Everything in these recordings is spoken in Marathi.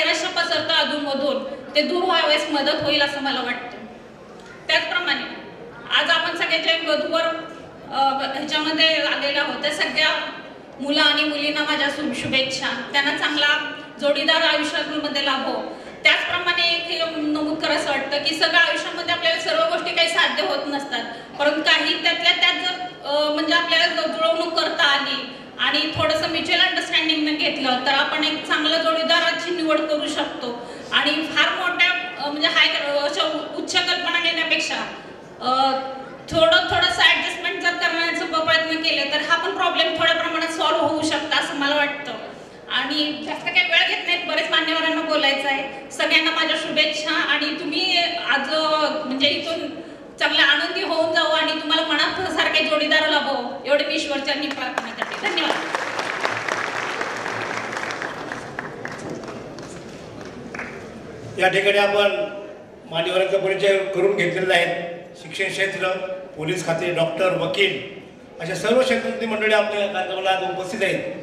नैराश्य पसरतं अधूनमधून ते दूर व्हावयास मदत होईल असं मला वाटतं. त्याचप्रमाणे आज आपण सगळे जे वधूवर ह्याच्यामध्ये आलेल्या आहोत त्या सगळ्या मुलं आणि मुलींना माझ्या शुभेच्छा. त्यांना चांगला जोडीदार आयुष्यामध्ये लाभो. त्याचप्रमाणे एक नमूद करायचं वाटतं की सगळं आयुष्यामध्ये आपल्याला सर्व गोष्टी काही साध्य होत नसतात, परंतु काही त्यातल्या त्यात जर म्हणजे आपल्याला जुळवणूक करता आली आणि थोडंसं म्युच्युअल अंडरस्टँडिंगनं घेतलं तर आपण एक चांगल्या जोडीदाराची निवड करू शकतो. आणि फार मोठ्या म्हणजे उच्च कल्पना घेण्यापेक्षा थोडंसं ॲडजस्टमेंट जर करण्याचा प्रयत्न केले तर हा पण प्रॉब्लेम थोड्या प्रमाणात सॉल्व्ह होऊ शकतो असं मला वाटतं. आणि जास्त काही वेळ घेत नाहीत, बरेच मान्यवरांना बोलायचं आहे. सगळ्यांना माझ्या शुभेच्छा आणि तुम्ही आज म्हणजे इथून चांगला आनंदी होऊन जाऊ आणि तुम्हाला मनात सारखे जोडीदार लाभो एवढे मी ईश्वरचरणी प्रार्थना करते. धन्यवाद. या ठिकाणी आपण मान्यवरांचा परिचय करून घेतलेला आहे. शिक्षण क्षेत्र, पोलीस खाते, डॉक्टर, वकील अशा सर्व क्षेत्रातली मंडळी आपल्या कार्यक्रमाला उपस्थित आहेत.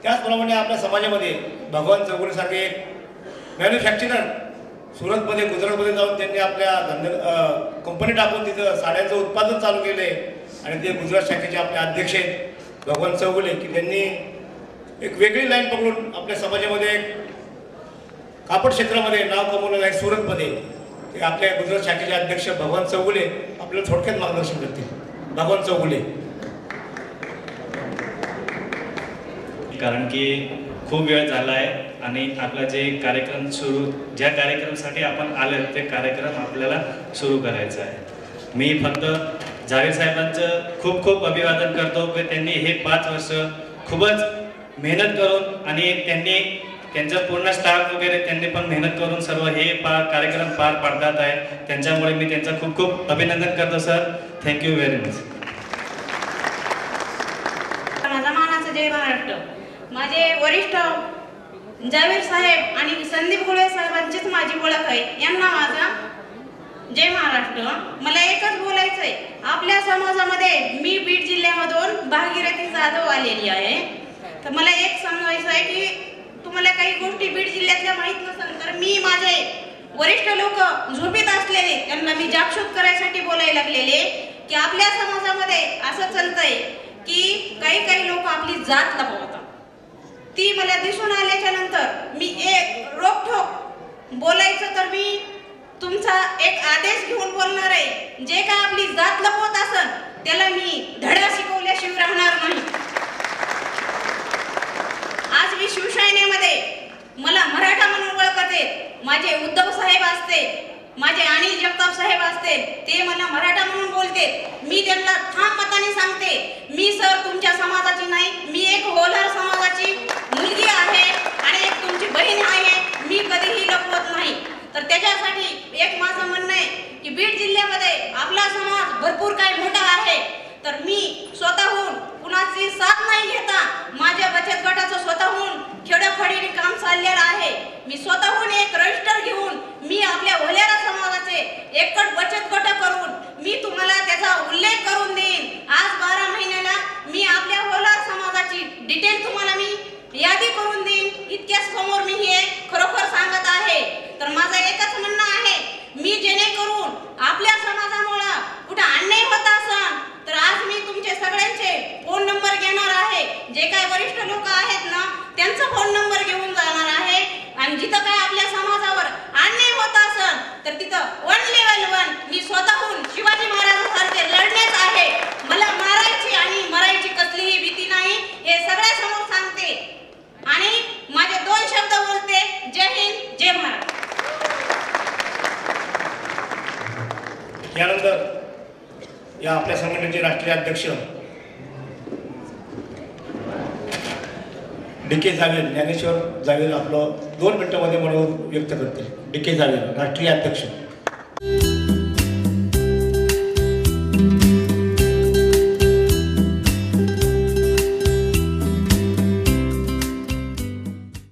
त्याचप्रमाणे आपल्या समाजामध्ये भगवान चौगुलेसारखे एक मॅन्युफॅक्चरर सुरतमध्ये गुजरातमध्ये जाऊन त्यांनी आपल्या कंपनी टाकून तिथं साड्यांचं उत्पादन चालू केलं आहे. आणि ते गुजरात शाखेचे आपले अध्यक्ष आहेत भगवान चौगुले की त्यांनी एक वेगळी लाईन पकडून आपल्या समाजामध्ये एक कापड क्षेत्रामध्ये नाव कमवलेलं आहे सुरतमध्ये. ते आपल्या गुजरात शाखेचे अध्यक्ष भगवान चौगुले आपल्याला थोडक्यात मार्गदर्शन करतील. भगवान चौगुले. कारण की खूप वेळ झाला आहे आणि आपला जे कार्यक्रम ज्या कार्यक्रमासाठी आपण आले ते कार्यक्रम आपल्याला सुरू करायचा आहे. मी फक्त जावेद साहेबांचं खूप खूप अभिवादन करतो की त्यांनी हे 5 वर्ष खूपच मेहनत करून आणि त्यांचा पूर्ण स्टाफ वगैरे त्यांनी पण मेहनत करून सर्व हे कार्यक्रम पार पाडतात आहे. त्यांच्यामुळे मी त्यांचं खूप खूप अभिनंदन करतो सर. Thank you very much. माझा मानाचा जय महाराष्ट्र. माझे वरिष्ठ जावेद साहेब आणि संदीप गुळे साहेबांचीच माझी ओळख आहे. यांना माझा जय महाराष्ट्र. मला एकच बोलायचं आहे, आपल्या समाजामध्ये मी बीड जिल्ह्यामधून भागीरथी जाधव आलेली आहे. तर मला एक सांगायचं आहे की तुम्हाला काही गोष्टी बीड जिल्ह्यातल्या माहीत नसेल तर मी माझे वरिष्ठ लोक झोपीत असलेले त्यांना मी जागृत करायसाठी बोलायला लागलेले की आपल्या समाजामध्ये असं चालतंय की काही लोक आपली जात लपवतात. ती मला दिसून आल्याच्या नंतर मी एक रोखोक बोलायचं तर मी तुमचा एक आदेश घेऊन बोलणार आहे. जे काय आपली जात लपवत असेल त्याला मी धडा शिकवल्याशिवाय राहणार नाही. आज मी शिवसेनेमध्ये मला मराठा म्हणून ओळखते. माझे उद्धव साहेब असते, माझे अनिल जगताप साहेब असते, ते मला मराठा म्हणून बोलते. मी त्यांना ठाम मताने सांगते, मी सर तुमच्या समाजाची नाही, मी एक होलार समाजाची मुलगी आहे आणि एक तुमची बहीण आहे. मी कधीही लपवत नाही. तर त्याच्यासाठी एक माझं म्हणणं आहे की बीड जिल्ह्यामध्ये आपला समाज भरपूर काही मोठा आहे. तर मी स्वतःहून कुणाची साथ नाही घेता माझ्या बचत गटाचं स्वतःहून खेडोखडीने काम चाललेलं आहे. मी स्वतःहून एक रजिस्टर घेऊन मी आपल्या होल्यारा समाजाचे एकट बचत गट करून मी तुम्हाला त्याचा उल्लेख करून देईन. आज 12 महिन्याला मी आपल्या होलार समाजाची डिटेल तुम्हाला मी यादी करून देईन. इतक्या समोर मी हे खरोखर सांगत आहे. तर माझं एकच म्हणणं आहे, मी जेणेकरून आपल्या समाजामुळे कुठं अन्याय होत असेल तर आज मी तुमचे सगळ्यांचे फोन नंबर घेणार आहे. जे काय वरिष्ठ लोक आहेत ना त्यांचा फोन नंबर घेऊन जाणार आहे. आणि जिथं काय आपल्या समाजावर अन्याय होत असेल तर तिथं 1 level 1 मी स्वतःहून शिवाजी महाराजांसारखे लढण्यात आहे. मला मारायची आणि मरायची कसलीही भीती नाही हे सगळ्यासमोर सांगते आणि माझे 2 शब्द बोलते. जय हिंद, जय महाराष्ट्र. यानंतर या आपल्या संघटनेचे राष्ट्रीय अध्यक्ष डी.के. जावेद, ज्ञानेश्वर जावेद आपलं 2 मिनिटांमध्ये म्हणून व्यक्त करतील. डी.के. जावेद राष्ट्रीय अध्यक्ष.